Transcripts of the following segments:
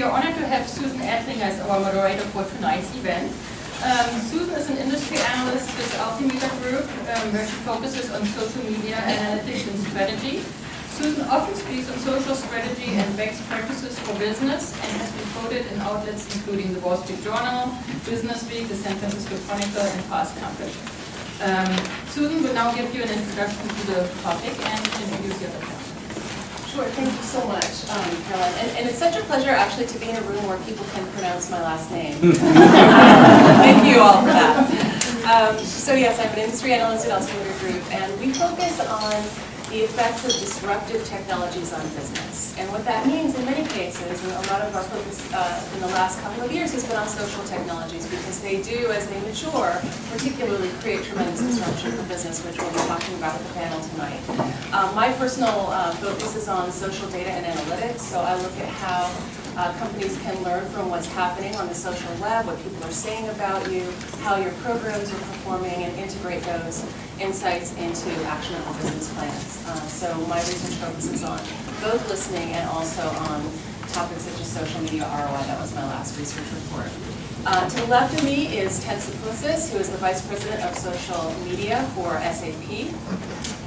we are honored to have Susan Etlinger as our moderator for tonight's event. Susan is an industry analyst with the Altimeter Group, where she focuses on social media analytics and strategy. Susan often speaks on social strategy and best practices for business and has been quoted in outlets including the Wall Street Journal, Business Week, the San Francisco Chronicle, and Fast Company. Susan will now give you an introduction to the topic and introduce your attention. Sure, thank you so much, Caroline. And it's such a pleasure actually to be in a room where people can pronounce my last name. Thank you all for that. So yes, I'm an industry analyst at Altimeter Group, and we focus on the effects of disruptive technologies on business. And what that means in many cases, and a lot of our focus in the last couple of years has been on social technologies, because they do, as they mature, particularly create tremendous disruption for business, which we'll be talking about at the panel tonight. My personal focus is on social data and analytics, so I look at how companies can learn from what's happening on the social web, what people are saying about you, how your programs are performing, and integrate those insights into actionable business plans. So my research focuses on both listening and also on topics such as social media ROI. That was my last research report. To the left of me is Ted Sapousis, who is the Vice President of Social Media for SAP.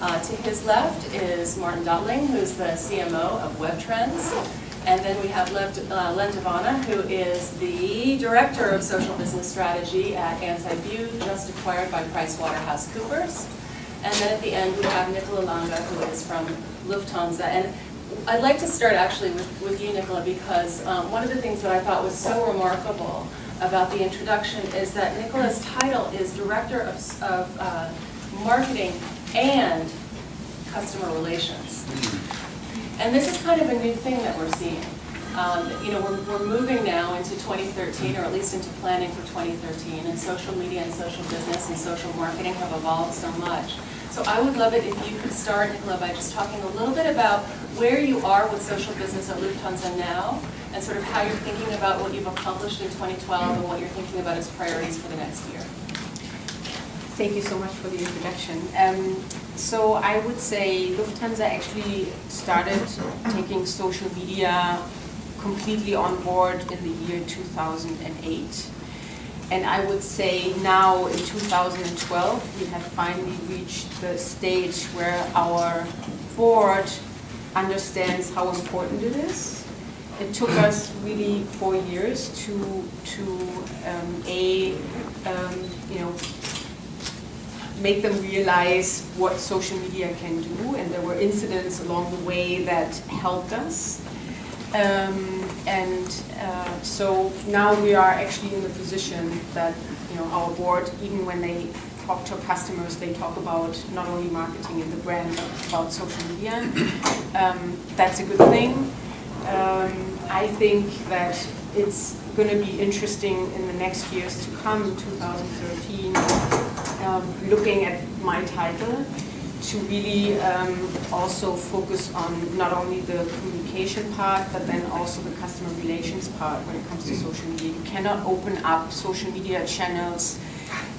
To his left is Martin Doettling, who is the CMO of Webtrends. And then we have Len Devanna, who is the Director of Social Business Strategy at Anti-View, just acquired by PricewaterhouseCoopers. And then at the end, we have Nicola Lange, who is from Lufthansa. And I'd like to start actually with you, Nicola, because one of the things that I thought was so remarkable about the introduction is that Nicola's title is Director of Marketing and Customer Relations. And this is kind of a new thing that we're seeing. We're moving now into 2013, or at least into planning for 2013, and social media and social business and social marketing have evolved so much. So I would love it if you could start, Nicola, by just talking a little bit about where you are with social business at Lufthansa now, and sort of how you're thinking about what you've accomplished in 2012 and what you're thinking about as priorities for the next year. Thank you so much for the introduction. So I would say Lufthansa actually started taking social media completely on board in the year 2008. And I would say now in 2012, we have finally reached the stage where our board understands how important it is. It took us really 4 years to make them realize what social media can do, and there were incidents along the way that helped us. So now we are actually in the position that our board, even when they talk to customers, they talk about not only marketing and the brand, but about social media. That's a good thing. I think that it's going to be interesting in the next years to come, 2013, looking at my title, to really also focus on not only the communication part, but then also the customer relations part when it comes to social media. You cannot open up social media channels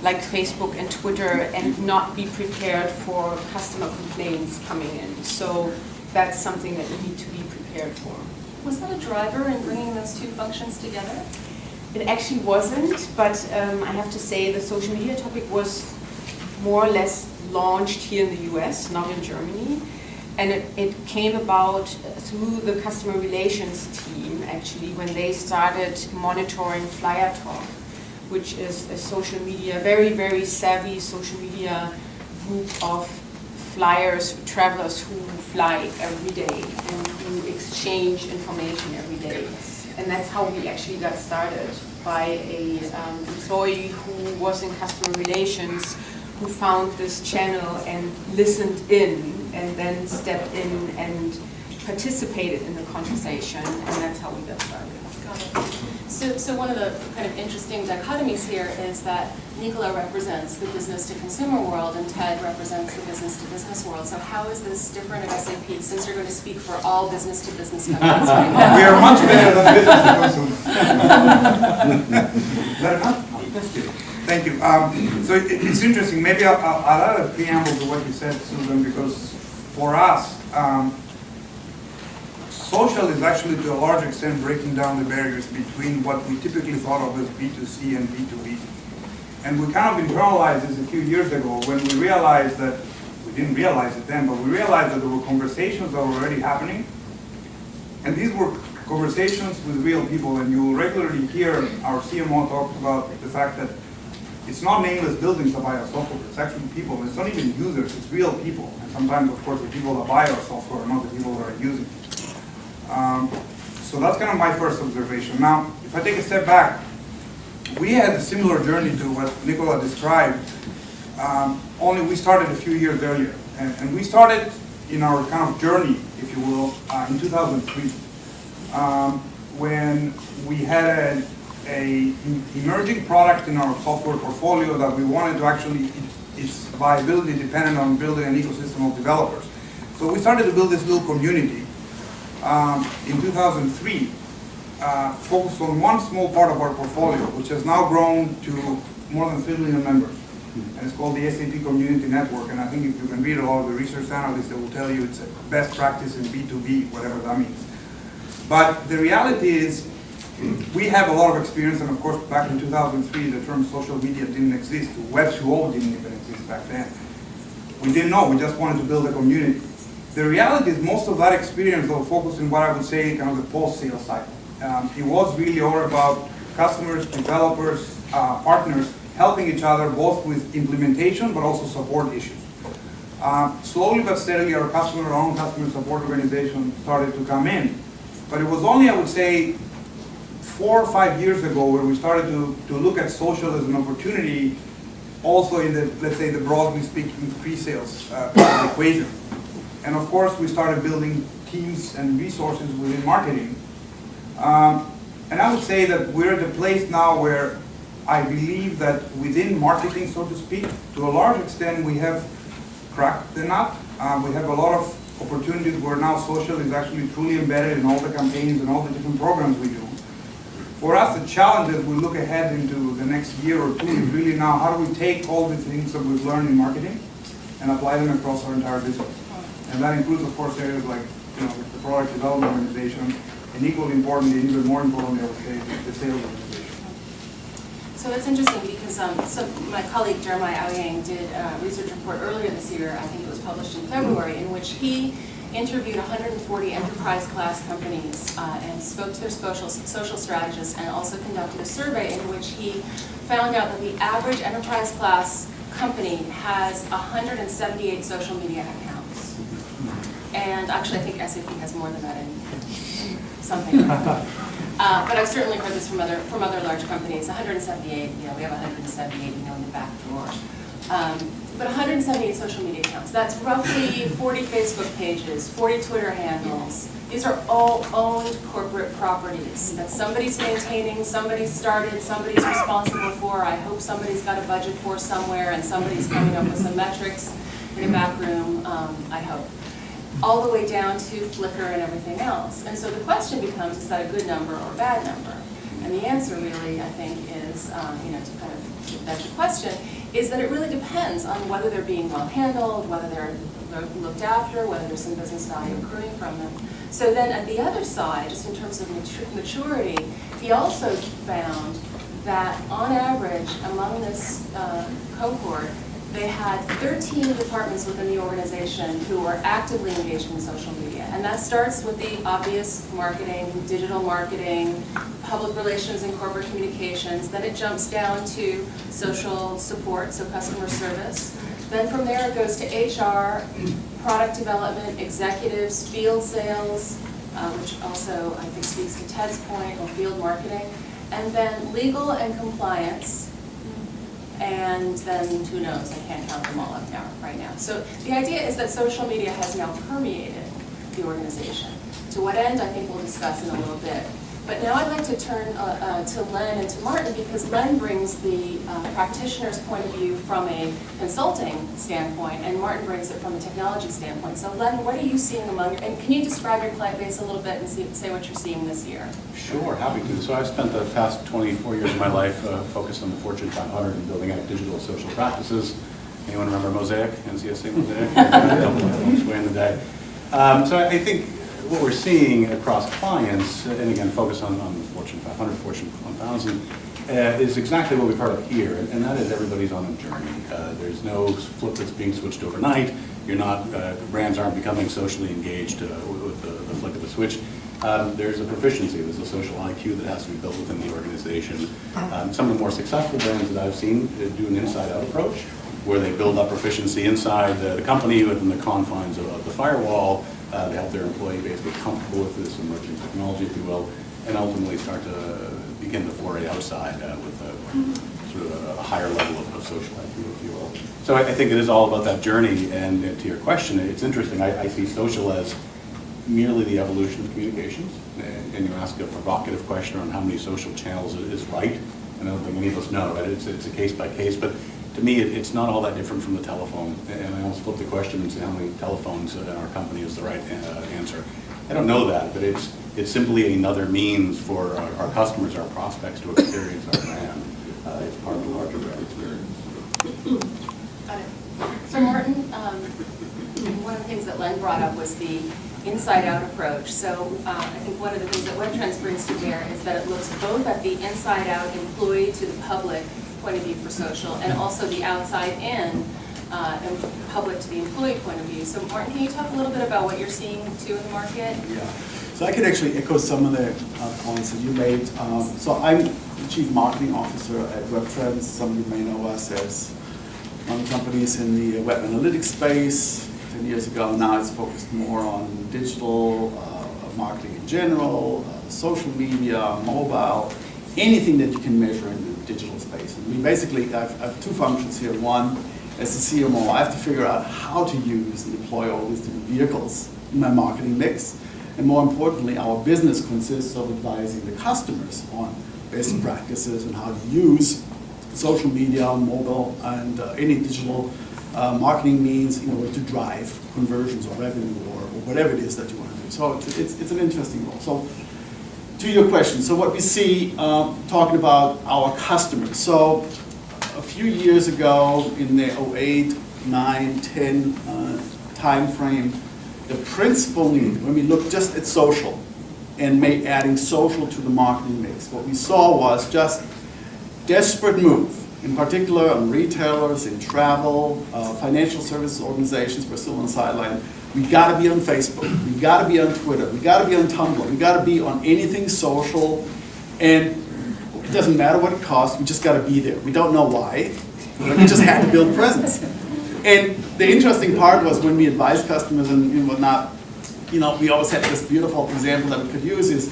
like Facebook and Twitter and not be prepared for customer complaints coming in. So that's something that you need to be prepared for. Was that a driver in bringing those two functions together? It actually wasn't, but I have to say the social media topic was more or less launched here in the US, not in Germany. And it came about through the customer relations team, actually, when they started monitoring Flyer Talk, which is a social media, very, very savvy social media group of flyers, travelers who fly every day and who exchange information every day. And that's how we actually got started, by an employee who was in customer relations, who found this channel and listened in, and then stepped in and participated in the conversation, and that's how we got started. Got it. So one of the kind of interesting dichotomies here is that Nicola represents the business-to-consumer world and Ted represents the business-to-business world. So how is this different at SAP, since you're going to speak for all business-to-business companies right now? We are much better than business-to-consumer. Better enough? Thank you. Thank you. So it's interesting. Maybe I'll add a preamble to what you said, Susan, because for us, social is actually to a large extent breaking down the barriers between what we typically thought of as B2C and B2B. And we kind of internalized this a few years ago when we realized that, we didn't realize it then, but we realized that there were conversations that were already happening. And these were conversations with real people, and you will regularly hear our CMO talk about the fact that it's not nameless buildings that buy our software, it's actually people, and it's not even users, it's real people. And sometimes, of course, the people that buy our software are not the people that are using it. So that's kind of my first observation. Now, if I take a step back, we had a similar journey to what Nicola described, only we started a few years earlier. And we started in our kind of journey, if you will, in 2003, when we had an emerging product in our software portfolio that we wanted to actually, its viability depended on building an ecosystem of developers. So we started to build this little community in 2003, focused on one small part of our portfolio, which has now grown to more than 3 million members. And it's called the SAP Community Network. And I think if you can read a lot of the research analysts, they will tell you it's a best practice in B2B, whatever that means. But the reality is, we have a lot of experience, and of course, back in 2003, the term social media didn't exist. Web 2.0 didn't even exist back then. We didn't know, we just wanted to build a community. The reality is most of that experience though focused on what I would say kind of the post-sale cycle. It was really all about customers, developers, partners, helping each other both with implementation but also support issues. Slowly but steadily our own customer support organization started to come in. But it was only, I would say, 4 or 5 years ago where we started to look at social as an opportunity also in the, let's say, the broadly speaking pre-sales part of the equation. And of course we started building teams and resources within marketing. And I would say that we're at a place now where I believe that within marketing, so to speak, to a large extent we have cracked the nut. We have a lot of opportunities where now social is actually truly embedded in all the campaigns and all the different programs we do. For us, the challenge as we look ahead into the next year or two is really now how do we take all the things that we've learned in marketing and apply them across our entire business. And that includes, of course, areas like the product development organization, and equally importantly, and even more importantly, I would say, the sales organization. So it's interesting because so my colleague Jeremiah Aoyang did a research report earlier this year, I think it was published in February, in which he interviewed 140 enterprise class companies and spoke to their social strategists, and also conducted a survey in which he found out that the average enterprise class company has 178 social media accounts. And actually I think SAP has more than that in something. But I've certainly heard this from other large companies. 178, we have 178, in the back door. But 178 social media accounts. That's roughly 40 Facebook pages, 40 Twitter handles. These are all owned corporate properties that somebody's maintaining, somebody's started, somebody's responsible for. I hope somebody's got a budget for somewhere, and somebody's coming up with some metrics in a back room, I hope. All the way down to Flickr and everything else. And so the question becomes, is that a good number or a bad number? And the answer really, I think, is, to kind of that's your question, is that it really depends on whether they're being well handled, whether they're looked after, whether there's some business value accruing from them. So then at the other side, just in terms of maturity, he also found that on average, among this cohort, they had 13 departments within the organization who were actively engaged in social media. And that starts with the obvious marketing, digital marketing, public relations and corporate communications. Then it jumps down to social support, so customer service. Then from there it goes to HR, product development, executives, field sales, which also I think speaks to Ted's point, or field marketing. And then legal and compliance. And then, who knows, I can't count them all up now, right now. So the idea is that social media has now permeated the organization. To what end, I think we'll discuss in a little bit. But now I'd like to turn to Len and to Martin, because Len brings the practitioner's point of view from a consulting standpoint, and Martin brings it from a technology standpoint. So Len, what are you seeing and can you describe your client base a little bit and say what you're seeing this year? Sure, happy to. So I've spent the past 24 years of my life focused on the Fortune 500 and building out digital social practices. Anyone remember Mosaic, NCSA Mosaic? Way in the day. So I think what we're seeing across clients, and again, focus on the Fortune 500, Fortune 1000, is exactly what we've heard up here, and that is everybody's on a journey. There's no flip that's being switched overnight. You're not, brands aren't becoming socially engaged with the flick of a switch. There's a proficiency, there's a social IQ that has to be built within the organization. Some of the more successful brands that I've seen do an inside-out approach, where they build up proficiency inside the company within the confines of the firewall. They help their employee base get comfortable with this emerging technology, if you will, and ultimately start to begin the foray outside with sort of a higher level of social IQ, if you will. So I think it is all about that journey, and to your question, it's interesting. I see social as merely the evolution of communications, and you ask a provocative question on how many social channels is right, and I don't think any of us know, right? It's a case by case, but to me, it's not all that different from the telephone, and I almost flip the question and say how many telephones in our company is the right answer. I don't know that, but it's simply another means for our customers, our prospects to experience our brand. It's part of the larger brand experience. Got it. So Martin, one of the things that Len brought up was the inside-out approach. So I think one of the things that Webtrends brings to bear is that it looks both at the inside-out employee to the public point of view for social, and also the outside-in and public to the employee point of view. So Martin, can you talk a little bit about what you're seeing too in the market? Yeah. So I could actually echo some of the points that you made. So I'm the Chief Marketing Officer at Webtrends. Some of you may know us as one of the companies in the web analytics space. 10 years ago now, it's focused more on digital marketing in general, social media, mobile, anything that you can measure in the digital space. And we basically, I have two functions here. One, as the CMO, I have to figure out how to use and deploy all these different vehicles in my marketing mix. And more importantly, our business consists of advising the customers on best practices and how to use social media, mobile, and any digital marketing means in order to drive conversions or revenue or whatever it is that you want to do. So it's an interesting role. So to your question, so what we see talking about our customers. So a few years ago in the 08, 9, 10 time frame, the principal need, when we look just at social and adding social to the marketing mix, what we saw was just desperate move, in particular on retailers, in travel, financial services organizations were still on the sideline. We got to be on Facebook, we got to be on Twitter, we got to be on Tumblr, we got to be on anything social, and it doesn't matter what it costs, we just got to be there. We don't know why, but we just had to build presence. And the interesting part was when we advised customers and whatnot, we always had this beautiful example that we could use is,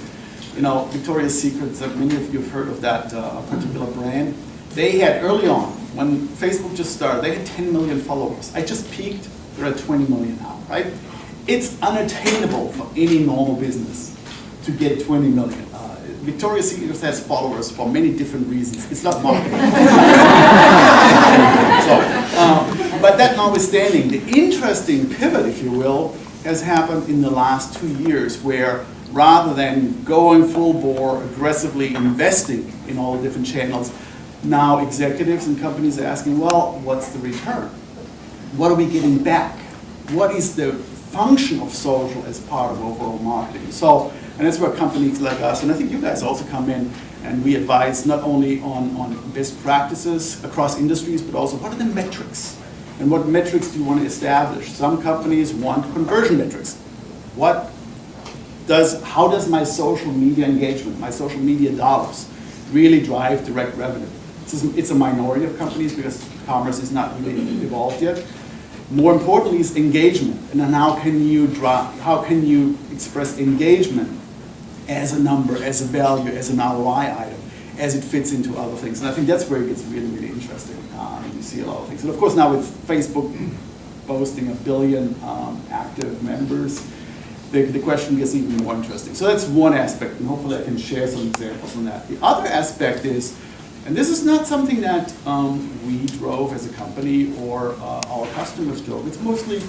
Victoria's Secret, that many of you have heard of that particular brand. They had early on, when Facebook just started, they had 10 million followers. I just peaked, they're at 20 million now, right? It's unattainable for any normal business to get 20 million. Victoria's Secret has followers for many different reasons. It's not marketing. But that notwithstanding, the interesting pivot, if you will, has happened in the last 2 years where rather than going full bore, aggressively investing in all the different channels, now executives and companies are asking, well, what's the return? What are we getting back? What is the function of social as part of overall marketing? So, and that's where companies like us, and I think you guys also come in, and we advise not only on best practices across industries, but also what are the metrics? And what metrics do you want to establish? Some companies want conversion metrics. How does my social media engagement, my social media dollars, really drive direct revenue? It's a minority of companies because commerce is not really evolved yet. More importantly is engagement, and then how can you express engagement as a number, as a value, as an ROI item, as it fits into other things. And I think that's where it gets really, really interesting. You see a lot of things. And of course now with Facebook boasting 1 billion active members, the question gets even more interesting. So that's one aspect, and hopefully I can share some examples on that. The other aspect is, and this is not something that we drove as a company or our customers drove. It's mostly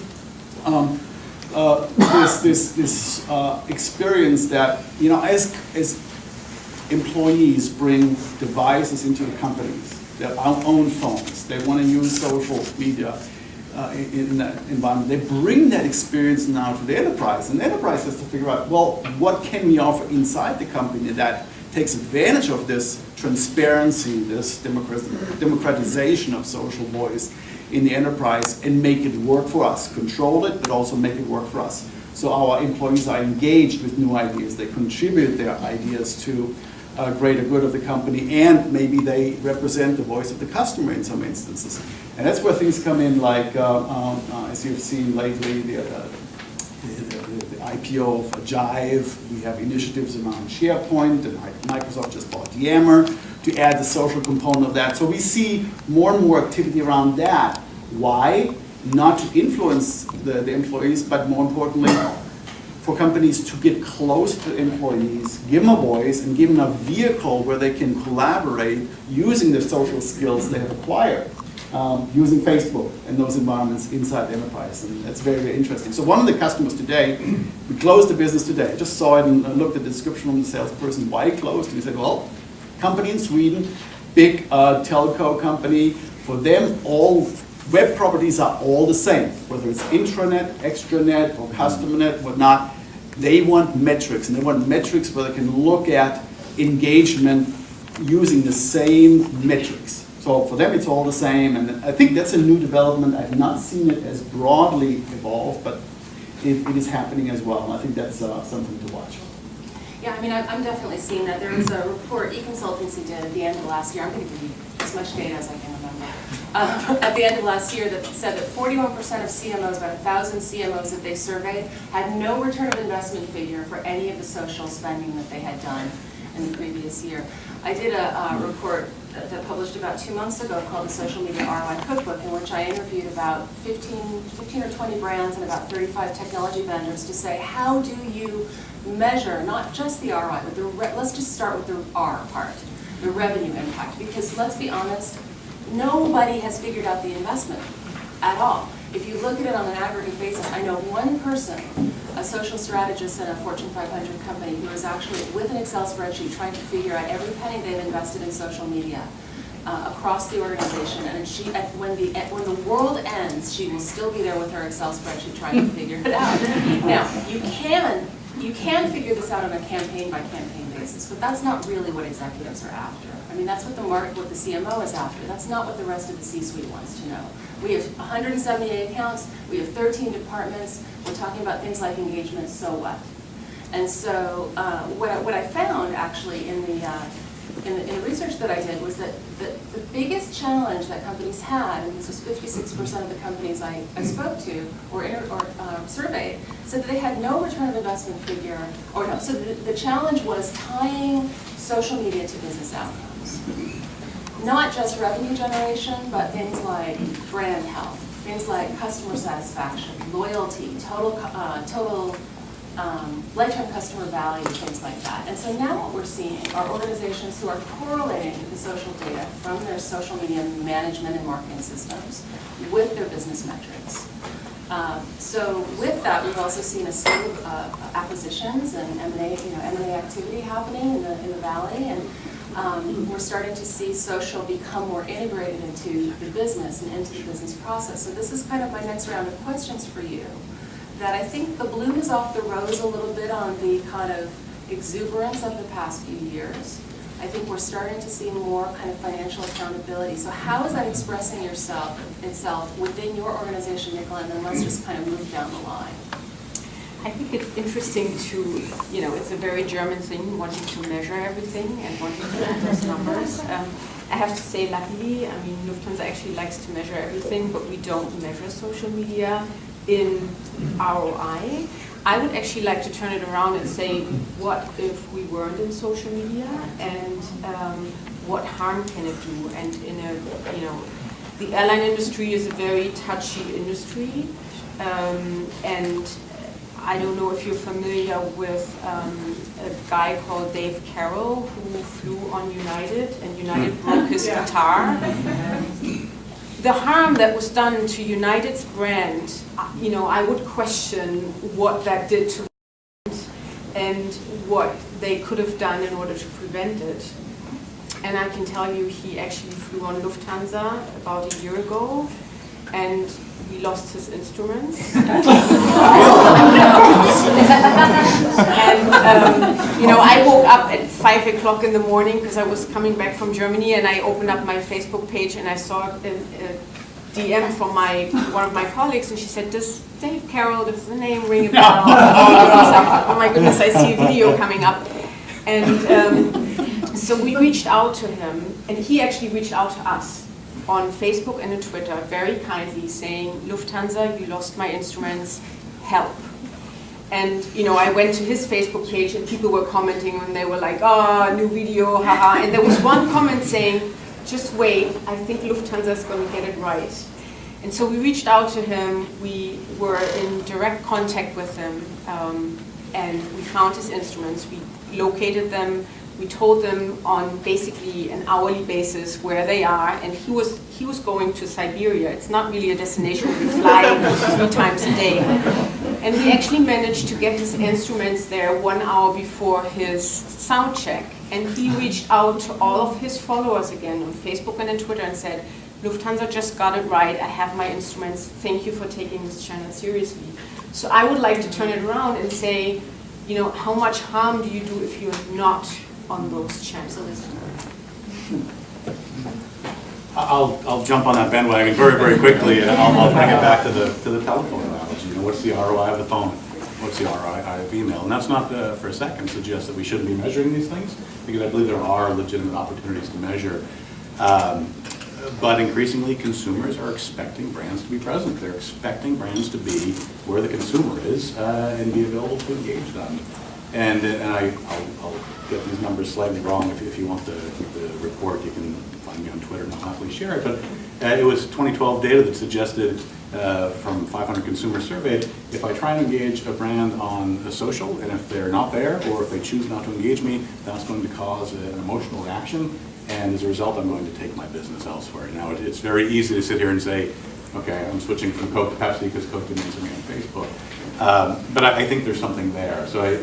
this experience that, as employees bring devices into the companies, their own phones, they want to use social media. in that environment, they bring that experience now to the enterprise. And the enterprise has to figure out, well, what can we offer inside the company that takes advantage of this transparency, this democratization of social voice in the enterprise and make it work for us. Control it, but also make it work for us. So our employees are engaged with new ideas. They contribute their ideas to greater good of the company, and maybe they represent the voice of the customer in some instances. And that's where things come in, like as you've seen lately, the IPO of Jive. We have initiatives around SharePoint, and Microsoft just bought Yammer to add the social component of that. So we see more and more activity around that. Why? Not to influence the employees, but more importantly, for companies to get close to employees, give them a voice, and give them a vehicle where they can collaborate using the social skills they have acquired, using Facebook and those environments inside the enterprise. And that's very, very interesting. So one of the customers today, we closed the business today. I just saw it and looked at the description from the salesperson, why closed? And he said, well, company in Sweden, big telco company, for them all web properties are all the same, whether it's intranet, extranet, or customer net, whatnot. They want metrics, and they want metrics where they can look at engagement using the same metrics. So for them, it's all the same, and I think that's a new development. I've not seen it as broadly evolved, but it is happening as well, and I think that's something to watch. Yeah, I mean, I'm definitely seeing that. There was a report eConsultancy did at the end of last year. I'm going to give you as much data as I can remember. At the end of last year, that said that 41% of CMOs, about 1,000 CMOs that they surveyed, had no return of investment figure for any of the social spending that they had done in the previous year. I did a report that published about 2 months ago called the Social Media ROI Cookbook, in which I interviewed about 15 or 20 brands and about 35 technology vendors to say, how do you measure not just the ROI, but let's just start with the R part, the revenue impact, because let's be honest, nobody has figured out the investment at all. If you look at it on an aggregate basis, I know one person, a social strategist in a Fortune 500 company, who is actually with an Excel spreadsheet trying to figure out every penny they've invested in social media across the organization. And she, when the world ends, she will still be there with her Excel spreadsheet trying to figure it out. Now, you can figure this out on a campaign by campaign basis, but that's not really what executives are after. I mean, that's what the CMO is after. That's not what the rest of the C-suite wants to know. We have 178 accounts, we have 13 departments, we're talking about things like engagement, so what? And so what I found actually in the research that I did was that the biggest challenge that companies had, and this was 56% of the companies I spoke to or surveyed, said that they had no return of investment figure, or no, so the challenge was tying social media to business outcomes. Not just revenue generation, but things like brand health, things like customer satisfaction, loyalty, total lifetime customer value, things like that. And so now what we're seeing are organizations who are correlating the social data from their social media management and marketing systems with their business metrics. So with that, we've also seen a slew of acquisitions and M&A activity happening in the Valley, and we're starting to see social become more integrated into the business and into the business process. So this is kind of my next round of questions for you. That I think the bloom is off the rose a little bit on the kind of exuberance of the past few years. I think we're starting to see more kind of financial accountability. So how is that expressing itself within your organization, Nicola, and then let's just kind of move down the line. I think it's interesting to, it's a very German thing, wanting to measure everything and wanting to have those numbers. I have to say, luckily, I mean, Lufthansa actually likes to measure everything, but we don't measure social media in ROI. I would actually like to turn it around and say, what if we weren't in social media, and what harm can it do? And the airline industry is a very touchy industry, and I don't know if you're familiar with a guy called Dave Carroll who flew on United, and United broke his guitar. The harm that was done to United's brand, I would question what that did to and what they could have done in order to prevent it. And I can tell you, he actually flew on Lufthansa about a year ago, and we lost his instruments. And I woke up at 5 o'clock in the morning because I was coming back from Germany, and I opened up my Facebook page and I saw a DM from one of my colleagues, and she said, "Does Dave Carroll, does the name ring a bell?" Oh my goodness, I see a video coming up. And so we reached out to him, and he actually reached out to us on Facebook and on Twitter, very kindly saying, "Lufthansa, you lost my instruments, help." And I went to his Facebook page, and people were commenting, and they were like, "Oh, new video, haha." And there was one comment saying, "Just wait, I think Lufthansa is going to get it right." And so we reached out to him, we were in direct contact with him, and we found his instruments, we located them, we told them on basically an hourly basis where they are, and he was going to Siberia. It's not really a destination we fly 3 times a day. And we actually managed to get his instruments there 1 hour before his sound check. And he reached out to all of his followers again on Facebook and on Twitter and said, "Lufthansa just got it right. I have my instruments. Thank you for taking this channel seriously." So I would like to turn it around and say, how much harm do you do if you're not on those channels? I'll jump on that bandwagon very, very quickly, and I'll bring it back to the telephone analogy. What's the ROI of the phone? What's the ROI of email? And that's not for a second suggest that we shouldn't be measuring these things, because I believe there are legitimate opportunities to measure. But increasingly, consumers are expecting brands to be present. They're expecting brands to be where the consumer is and be available to engage them. And I'll get these numbers slightly wrong. If you want the report, you can find me on Twitter and I'll happily share it. But it was 2012 data that suggested from 500 consumers surveyed, if I try and engage a brand on a social, and if they're not there, or if they choose not to engage me, that's going to cause an emotional reaction. And as a result, I'm going to take my business elsewhere. Now, it's very easy to sit here and say, okay, I'm switching from Coke to Pepsi because Coke didn't answer me on Facebook. But I think there's something there. So I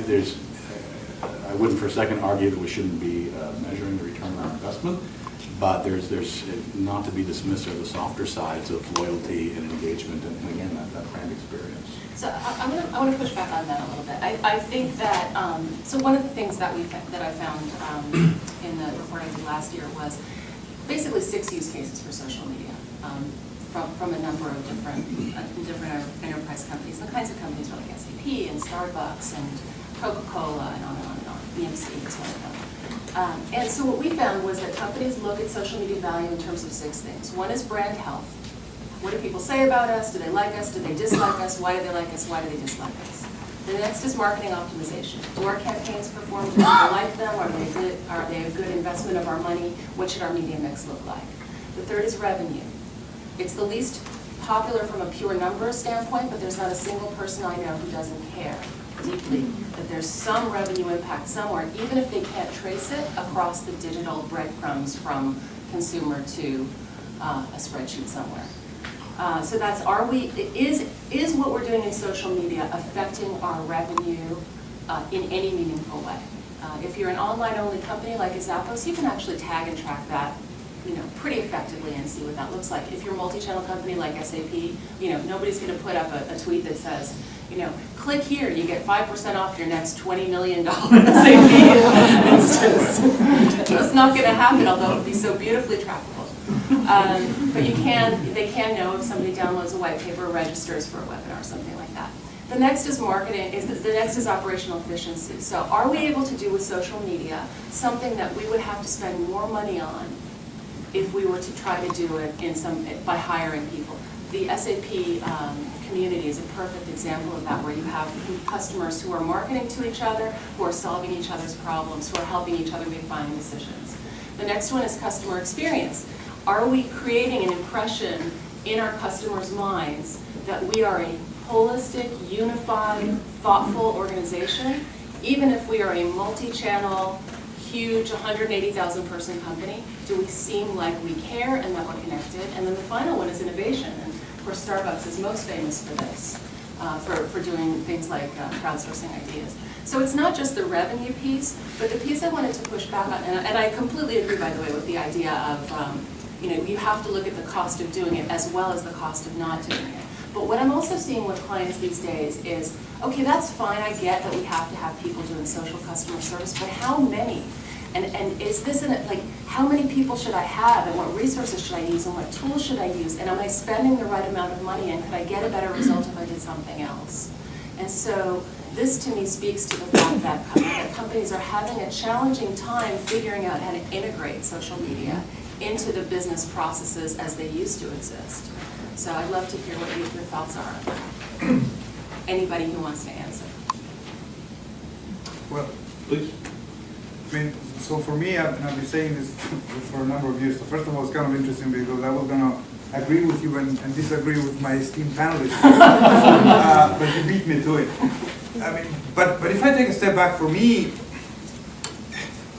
wouldn't for a second argue that we shouldn't be measuring the return on our investment, but there's not to be dismissed are the softer sides of loyalty and engagement, and again, that brand experience. So I want to push back on that a little bit. I think that, so one of the things that I found in the report I did last year was basically 6 use cases for social media from a number of different enterprise companies. The kinds of companies are like SAP and Starbucks and Coca-Cola and on and on and on. BMC is one of them. And so what we found was that companies look at social media value in terms of 6 things. One is brand health. What do people say about us? Do they like us? Do they dislike us? Why do they like us? Why do they dislike us? The next is marketing optimization. Do our campaigns perform? Do people like them? Are they a good investment of our money? What should our media mix look like? The third is revenue. It's the least popular from a pure numbers standpoint, but there's not a single person I know who doesn't care deeply that there's some revenue impact somewhere, even if they can't trace it across the digital breadcrumbs from consumer to a spreadsheet somewhere. So that's, is what we're doing in social media affecting our revenue in any meaningful way? If you're an online-only company like a Zappos, you can actually tag and track that, pretty effectively and see what that looks like. If you're a multi-channel company like SAP, nobody's going to put up a tweet that says, click here, you get 5% off your next $20 million SAP instance. That's not going to happen, although it would be so beautifully trackable. But they can know if somebody downloads a white paper or registers for a webinar or something like that. The next is marketing. The next is operational efficiency. So, are we able to do with social media something that we would have to spend more money on if we were to try to do it by hiring people? The SAP community is a perfect example of that, where you have customers who are marketing to each other, who are solving each other's problems, who are helping each other make buying decisions. The next one is customer experience. Are we creating an impression in our customers' minds that we are a holistic, unified, thoughtful organization, even if we are a multi-channel, huge 180,000 person company? Do we seem like we care and that we're connected? And then the final one is innovation. And of course, Starbucks is most famous for this, for doing things like crowdsourcing ideas. So it's not just the revenue piece, but the piece I wanted to push back on, and I completely agree, by the way, with the idea of you have to look at the cost of doing it as well as the cost of not doing it. But what I'm also seeing with clients these days is, okay, that's fine, I get that we have to have people doing social customer service, but how many? And is this, how many people should I have, and what resources should I use, and what tools should I use, and am I spending the right amount of money, and could I get a better result if I did something else? And so this to me speaks to the fact that companies are having a challenging time figuring out how to integrate social media into the business processes as they used to exist. So I'd love to hear what your thoughts are on that. Anybody who wants to answer. Well, Please. I mean, so for me, I've been saying this for a number of years. So first of all, it's kind of interesting because I was going to agree with you and disagree with my esteemed panelists. But you beat me to it. I mean, but if I take a step back, for me,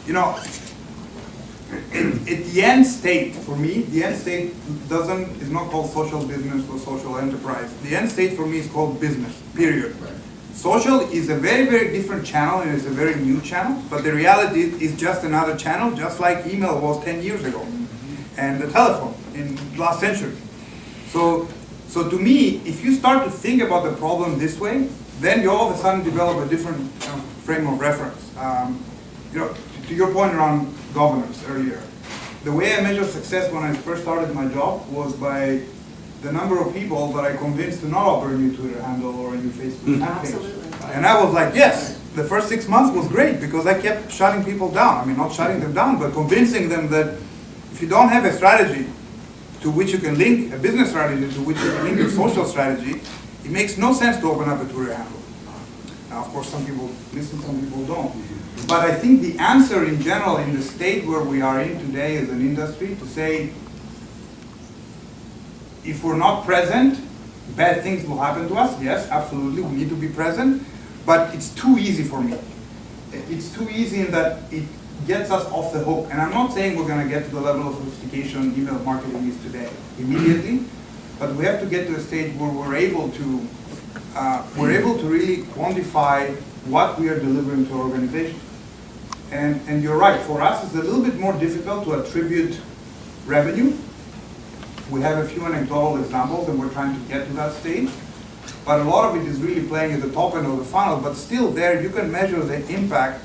at the end state, for me, the end state is not called social business or social enterprise. The end state for me is called business, period. Right. Social is a very, very different channel, and it's a very new channel, but the reality is just another channel, just like email was 10 years ago, and the telephone in last century. So to me, if you start to think about the problem this way, then you all of a sudden develop a different frame of reference. To your point around governance earlier, the way I measure success when I first started my job was by the number of people that I convinced to not open a new Twitter handle or a new Facebook page. And I was like, yes, the first 6 months was great because I kept shutting people down. I mean, not shutting them down, but convincing them that if you don't have a strategy to which you can link, a business strategy to which you can link a social strategy, it makes no sense to open up a Twitter handle. Now, of course, some people listen, some people don't. But I think the answer in general in the state where we are in today as an industry to say, if we're not present, bad things will happen to us. Yes, absolutely, we need to be present, but it's too easy for me. It's too easy in that it gets us off the hook. And I'm not saying we're going to get to the level of sophistication email marketing is today immediately, but we have to get to a stage where we're able to really quantify what we are delivering to our organization. And you're right, for us it's a little bit more difficult to attribute revenue. We have a few anecdotal examples and we're trying to get to that stage. But a lot of it is really playing at the top end of the funnel, but still there you can measure the impact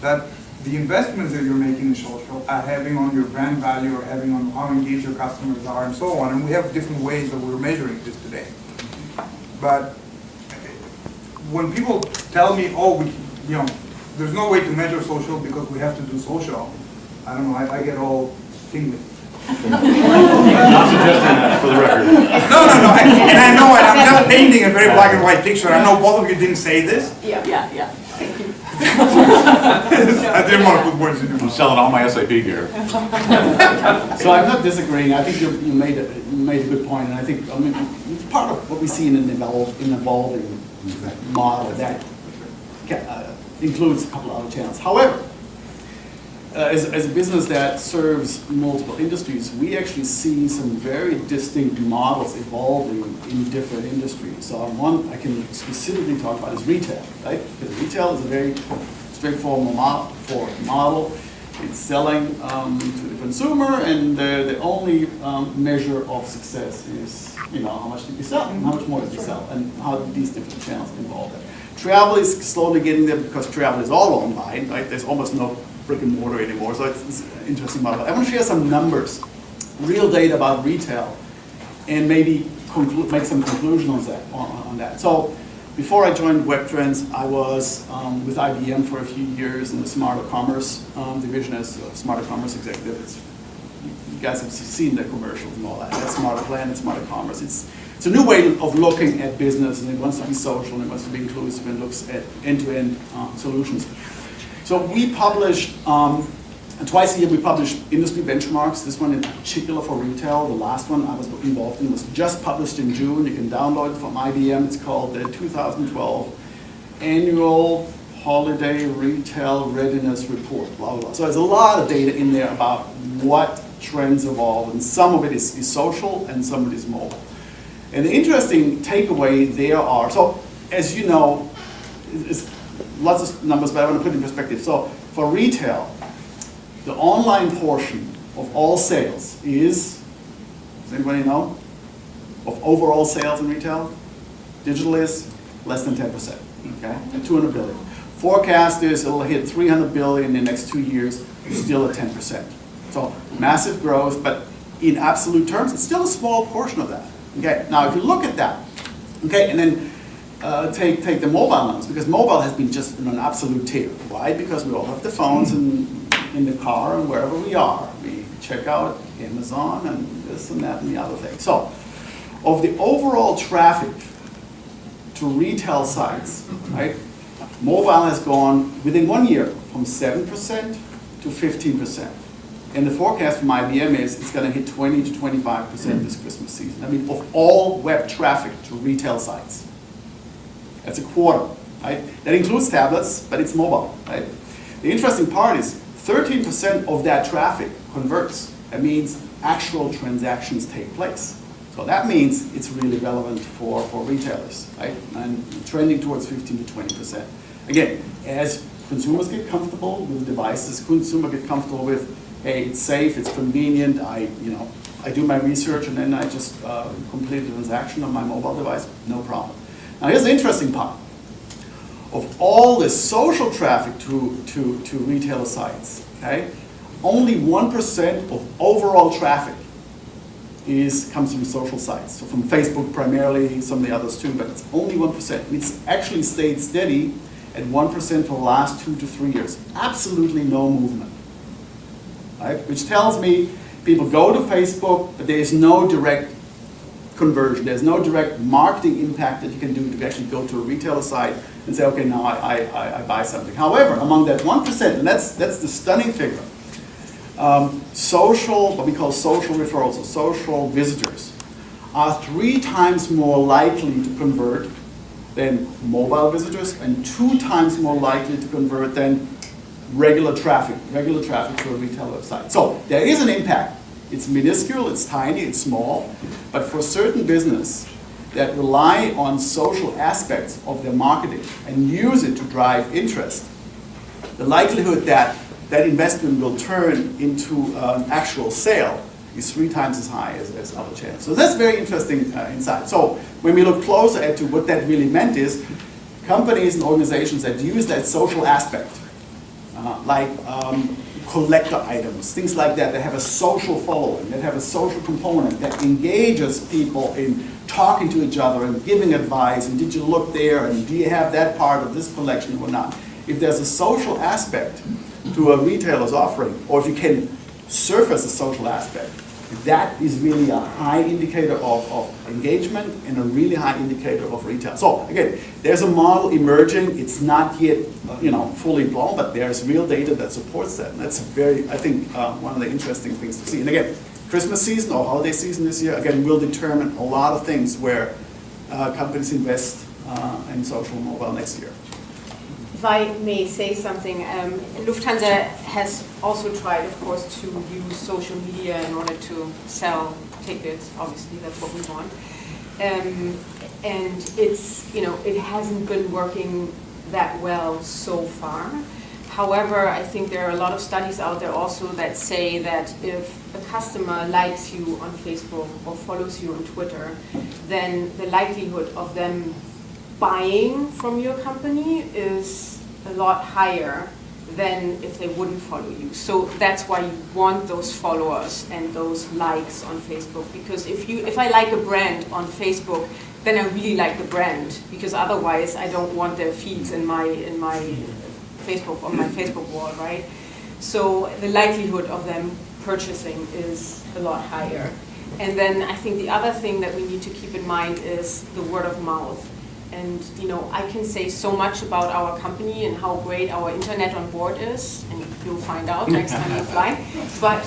that the investments that you're making in social are having on your brand value or having on how engaged your customers are and so on. And we have different ways that we're measuring this today. But when people tell me, oh, there's no way to measure social because we have to do social, I don't know, I get all tingly. Not suggesting that, for the record. No, and I know, and I'm just painting a very black and white picture. I know both of you didn't say this. Yeah. I didn't want to put words in your I'm mouth. selling all my SAP gear. So I'm not disagreeing. I think you made a good point, and I think it's part of what we see in an evolving model that includes a couple of other channels. However, as a business that serves multiple industries, we actually see some very distinct models evolving in different industries. So one I can specifically talk about is retail, right? Because retail is a very straightforward model. It's selling to the consumer, and the only measure of success is, how much did you sell, and how much more did you sell, and how do these different channels involve that. Travel is slowly getting there because travel is all online, right? There's almost no brick and mortar anymore, so it's an interesting model. I want to share some numbers, real data about retail, and maybe make some conclusions on that. So before I joined Webtrends, I was with IBM for a few years in the Smarter Commerce division as a Smarter Commerce executive. You guys have seen the commercials and all that. That's Smarter Planet, Smarter Commerce. It's a new way of looking at business, and it wants to be social, and it wants to be inclusive, and looks at end-to-end solutions. So we publish, twice a year we publish industry benchmarks, this one in particular for retail. The last one I was involved in was just published in June. You can download it from IBM. It's called the 2012 Annual Holiday Retail Readiness Report, blah, blah, blah. So there's a lot of data in there about what trends evolve, and some of it is social and some of it is mobile. And the interesting takeaway there are, so as you know, it's lots of numbers, but I want to put it in perspective. So for retail, the online portion of all sales is Does anybody know? Of overall sales in retail? Digital is less than 10%, okay? At 200 billion. Forecast is it'll hit 300 billion in the next 2 years, still at 10%. So massive growth, but in absolute terms, it's still a small portion of that. Okay, now if you look at that, okay, and then take the mobile numbers, because mobile has been just an absolute tear. Why? Because we all have the phones in the car and wherever we are. We check out Amazon and this and that and the other thing. So, of the overall traffic to retail sites, right, mobile has gone within 1 year from 7% to 15%. And the forecast from IBM is it's going to hit 20 to 25% this Christmas season. I mean, of all web traffic to retail sites. That's a quarter, right? That includes tablets, but it's mobile, right? The interesting part is 13% of that traffic converts. That means actual transactions take place. So that means it's really relevant for retailers, right? And trending towards 15 to 20%. Again, as consumers get comfortable with devices, consumers get comfortable with, hey, it's safe, it's convenient, I do my research and then I just complete a transaction on my mobile device, no problem. Now here's the interesting part. Of all the social traffic to retailer sites, okay, only 1% of overall traffic comes from social sites. So from Facebook primarily, some of the others too, but it's only 1%. It's actually stayed steady at 1% for the last 2 to 3 years. Absolutely no movement. Right? Which tells me people go to Facebook, but there is no direct conversion. There's no direct marketing impact that you can do to actually go to a retailer site and say, okay, now I buy something. However, among that 1%, and that's the stunning figure, what we call social referrals or social visitors are 3 times more likely to convert than mobile visitors and 2 times more likely to convert than regular traffic to a retail website. So there is an impact. It's minuscule, it's tiny, it's small, but for certain business that rely on social aspects of their marketing and use it to drive interest, the likelihood that that investment will turn into an actual sale is 3 times as high as other channels. So that's very interesting insight. So when we look closer at to what that really meant is companies and organizations that use that social aspect, like collector items, things like that have a social following, that have a social component, that engages people in talking to each other and giving advice, and did you look there, and do you have that part of this collection or not. If there's a social aspect to a retailer's offering, or if you can surface a social aspect, that is really a high indicator of engagement and a really high indicator of retail. So again, there's a model emerging. It's not yet fully blown, but there's real data that supports that. And that's I think, one of the interesting things to see. And again, Christmas season or holiday season this year, again, will determine a lot of things where companies invest in social and mobile next year. If I may say something, Lufthansa has also tried, of course, to use social media in order to sell tickets. Obviously, that's what we want. And it's, it hasn't been working that well so far. However, I think there are a lot of studies out there also that say that if a customer likes you on Facebook or follows you on Twitter, then the likelihood of them buying from your company is a lot higher than if they wouldn't follow you. So that's why you want those followers and those likes on Facebook, because if I like a brand on Facebook, then I really like the brand, because otherwise I don't want their feeds in my Facebook, on my Facebook wall, right? So the likelihood of them purchasing is a lot higher. And then I think the other thing that we need to keep in mind is the word of mouth. And I can say so much about our company and how great our internet on board is, and you'll find out next time you fly. But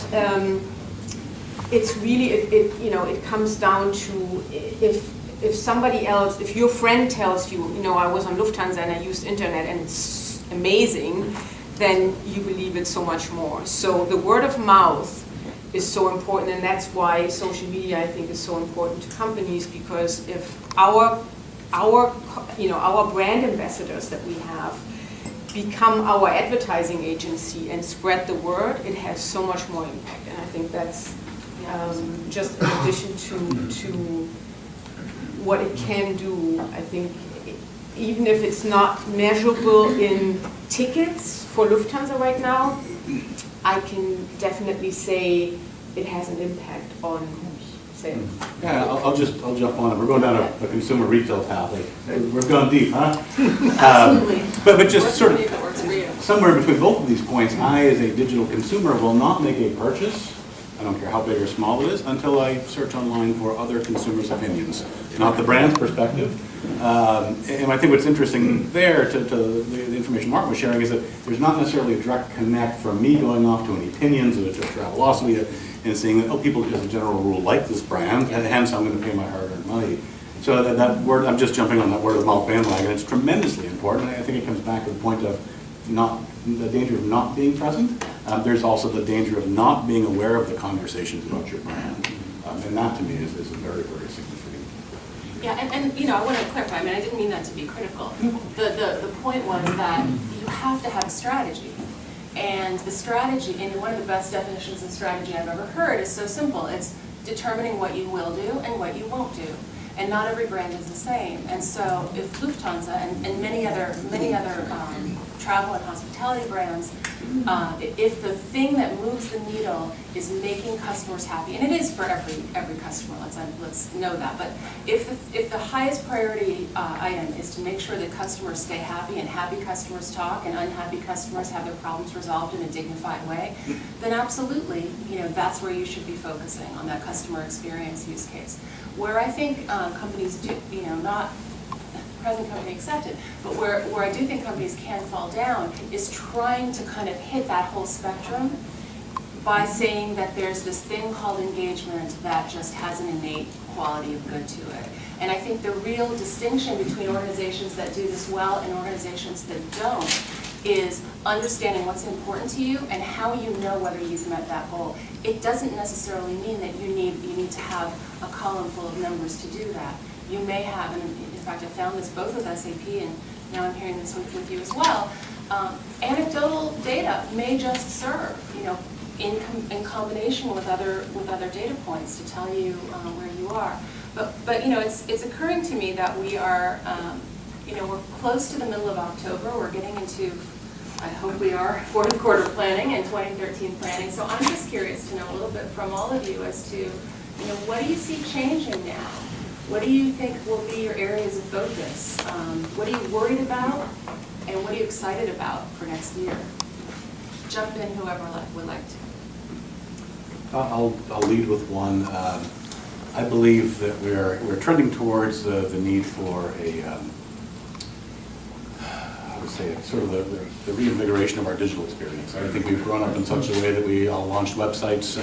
it's really it comes down to if somebody else, if your friend tells you, I was on Lufthansa and I used internet and it's amazing, then you believe it so much more. So the word of mouth is so important, and that's why social media, I think, is so important to companies, because if our brand ambassadors that we have become our advertising agency and spread the word, it has so much more impact. And I think that's Just in addition to what it can do, I think, even if it's not measurable in tickets for Lufthansa right now, I can definitely say it has an impact on sales. Yeah, I'll jump on it. We're going down a consumer retail path. We're going deep, huh? Absolutely. But just sort of That works for you. somewhere between both of these points, I, as a digital consumer, will not make a purchase, I don't care how big or small it is, until I search online for other consumers' opinions, not the brand's perspective. And I think what's interesting there to the information Mark was sharing is that there's not necessarily a direct connect from me going off to any opinions or to Travelocity and seeing that, oh, people as a general rule like this brand, and hence I'm going to pay my hard-earned money. So that word, I'm just jumping on that word of mouth bandwagon. It's tremendously important. I think it comes back to the point of the danger of not being present. There's also the danger of not being aware of the conversations about your brand. And that to me is very, very significant. Yeah, and you know, I want to clarify, I mean, I didn't mean that to be critical. The point was that you have to have a strategy. And the strategy, and one of the best definitions of strategy I've ever heard is so simple. It's determining what you will do and what you won't do. And not every brand is the same. And so if Lufthansa and many other travel and hospitality brands, if the thing that moves the needle is making customers happy, and it is for every customer, let's know that, but if the highest priority item is to make sure that customers stay happy and happy customers talk and unhappy customers have their problems resolved in a dignified way, then absolutely, you know, that's where you should be focusing on that customer experience use case. Where I think companies do, you know, not present company accepted, but where I do think companies can fall down is trying to kind of hit that whole spectrum by saying that there's this thing called engagement that just has an innate quality of good to it. And I think the real distinction between organizations that do this well and organizations that don't is understanding what's important to you and how you know whether you've met that goal. It doesn't necessarily mean that you need to have a column full of numbers to do that. You may have, and in fact I found this both with SAP and now I'm hearing this with you as well, anecdotal data may just serve, you know, in combination with other data points to tell you where you are. But you know, it's occurring to me that we are, you know, we're close to the middle of October. We're getting into, I hope we are, fourth quarter planning and 2013 planning. So I'm just curious to know a little bit from all of you as to, you know, what do you see changing now? What do you think will be your areas of focus? What are you worried about? And what are you excited about for next year? Jump in, whoever would like to. I'll lead with one. I believe that we're trending towards the need for I would say sort of the reinvigoration of our digital experience. I think we've grown up in such a way that we all launched websites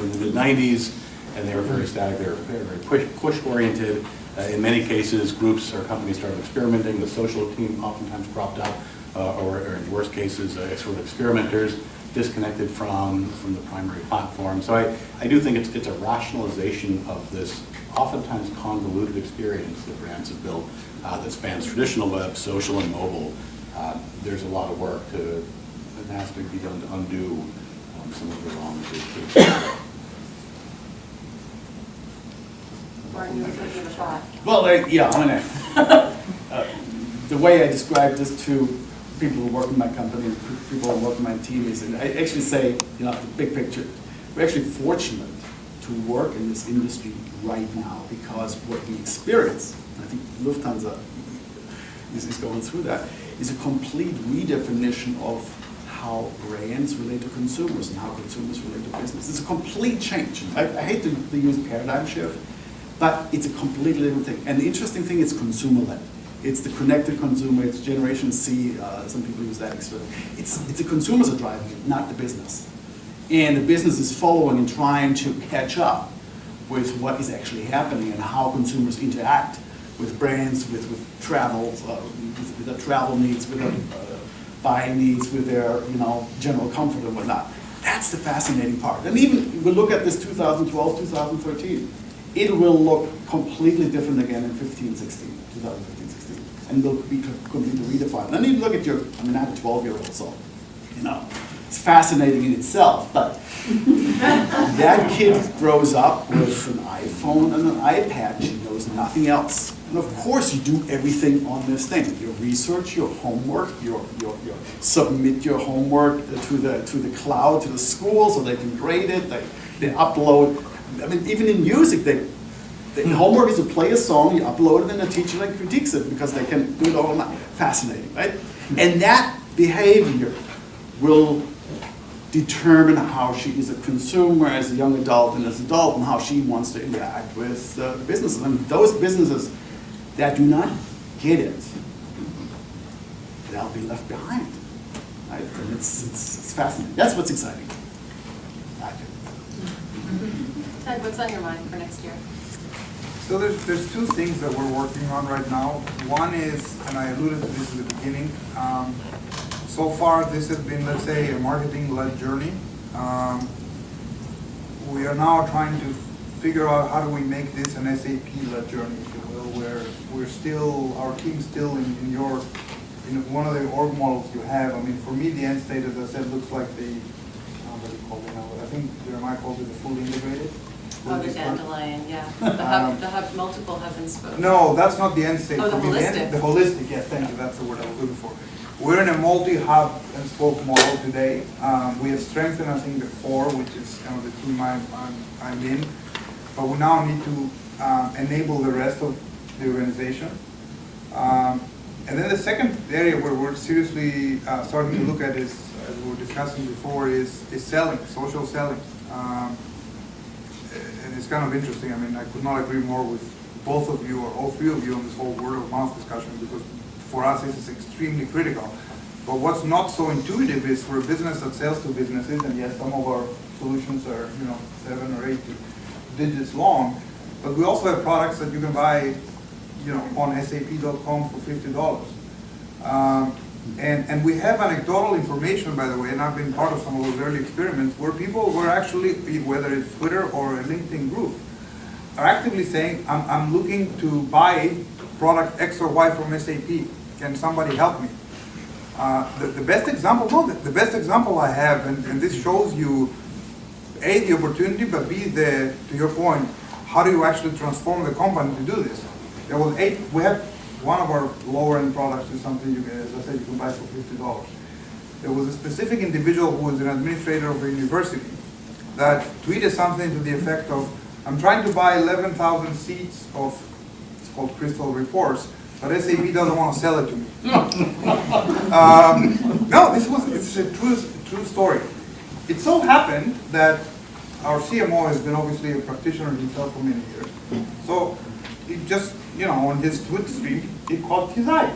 in the mid-90s, and they were very static. They were very push-oriented. In many cases, groups or companies started experimenting. The social team oftentimes cropped up, or in worst cases, sort of experimenters disconnected from the primary platform. So I do think it's a rationalization of this oftentimes convoluted experience that brands have built that spans traditional web, social, and mobile. There's a lot of work that has to be done to undo some of the wrongs. Martin, you were going to give a thought. Well, yeah, I mean, the way I describe this to people who work in my company, people who work in my team is, and I actually say, you know, the big picture, we're actually fortunate to work in this industry right now because what we experience, and I think Lufthansa is going through that, is a complete redefinition of how brands relate to consumers and how consumers relate to business. It's a complete change. I hate to use paradigm shift, but it's a completely different thing. And the interesting thing is consumer-led. It's the connected consumer, it's Generation C, some people use that expression. It's the consumers are driving it, not the business. And the business is following and trying to catch up with what is actually happening and how consumers interact with brands, with travel, with their travel needs, with their buying needs, with their general comfort and whatnot. That's the fascinating part. And even we look at this 2012, 2013, it will look completely different again in 15, 16, 2015, 16. And will be completely redefined. And even look at I have a 12-year-old, so, it's fascinating in itself, but that kid grows up with an iPhone and an iPad. She knows nothing else. And of course you do everything on this thing. Your research, your homework, your submit your homework to the cloud, to the school so they can grade it. They upload, I mean, even in music, the homework is to play a song, you upload it, and the teacher like critiques it because they can do it all night. Fascinating, right? And that behavior will determine how she is a consumer as a young adult and as an adult, and how she wants to interact with businesses. And those businesses that do not get it, they'll be left behind. Right? And it's fascinating. That's what's exciting. Ted, what's on your mind for next year? So there's two things that we're working on right now. One is, and I alluded to this at the beginning, so far this has been, let's say, a marketing-led journey. We are now trying to figure out how do we make this an SAP-led journey, if you will, where we're still, our team's still in one of the org models you have. I mean, for me, the end state, as I said, looks like the, what do you call it now? I think Jeremiah calls it the fully integrated. Oh, the dandelion, yeah. The hub, multiple hub and spoke. No, that's not the end state. Oh, the holistic. The holistic, yes, thank you, that's the word I was looking for. We're in a multi-hub and spoke model today. We have strengthened, I think, the core, which is kind of the team I'm in. But we now need to enable the rest of the organization. And then the second area where we're seriously starting to look at is, as we were discussing before, is selling, social selling. And it's kind of interesting. I mean, I could not agree more with both of you or all three of you on this whole word of mouth discussion, because for us this is extremely critical. But what's not so intuitive is for a business that sells to businesses, and yes, some of our solutions are 7 or 8 digits long, but we also have products that you can buy on SAP.com for $50. And we have anecdotal information, by the way, and I've been part of some of those early experiments where people were actually, whether it's Twitter or a LinkedIn group, are actively saying, I'm looking to buy product X or Y from SAP. Can somebody help me? The best example I have, and this shows you, A, the opportunity, but B, to your point, how do you actually transform the company to do this? We have one of our lower end products is something as I said, you can buy for $50. There was a specific individual who was an administrator of a university that tweeted something to the effect of, I'm trying to buy 11,000 seats of, it's called Crystal Reports, but SAP doesn't want to sell it to me. No, it's a true story. It so happened that our CMO has been obviously a practitioner himself for many years. So it just, on his Twitter stream, it caught his eye.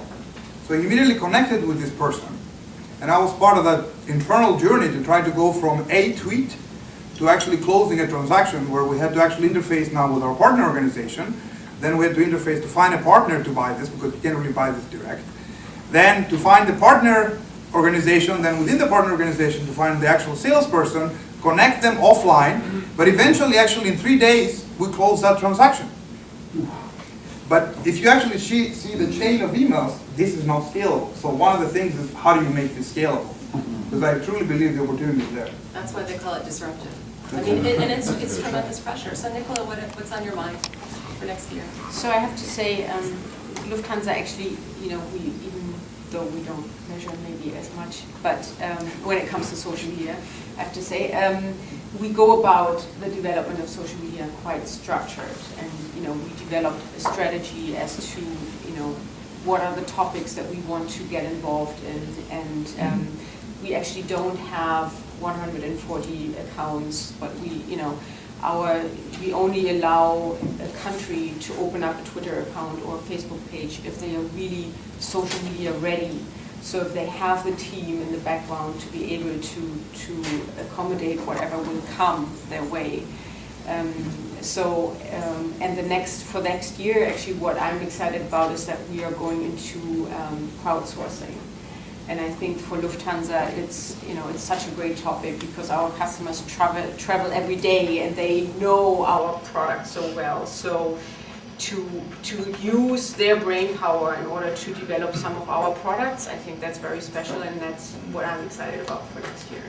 So he immediately connected with this person. And I was part of that internal journey to try to go from a tweet to actually closing a transaction where we had to actually interface now with our partner organization. Then we had to interface to find a partner to buy this, because you can't really buy this direct. Then to find the partner organization, then within the partner organization to find the actual salesperson, connect them offline, but eventually, actually in 3 days, we closed that transaction. But if you actually see the chain of emails, this is not scalable. So one of the things is, how do you make this scalable? Because I truly believe the opportunity is there. That's why they call it disruptive. I mean, and it's tremendous pressure. So Nicola, what's on your mind for next year? So I have to say, Lufthansa actually, even though we don't measure maybe as much, but when it comes to social media, I have to say, we go about the development of social media quite structured, and we developed a strategy as to what are the topics that we want to get involved in, and we actually don't have 140 accounts, but we only allow a country to open up a Twitter account or a Facebook page if they are really social media ready. So if they have the team in the background to be able to accommodate whatever will come their way. And for next year, actually, what I'm excited about is that we are going into crowdsourcing. And I think for Lufthansa, it's such a great topic because our customers travel every day and they know our product so well. So to use their brain power in order to develop some of our products. I think that's very special, and that's what I'm excited about for next year.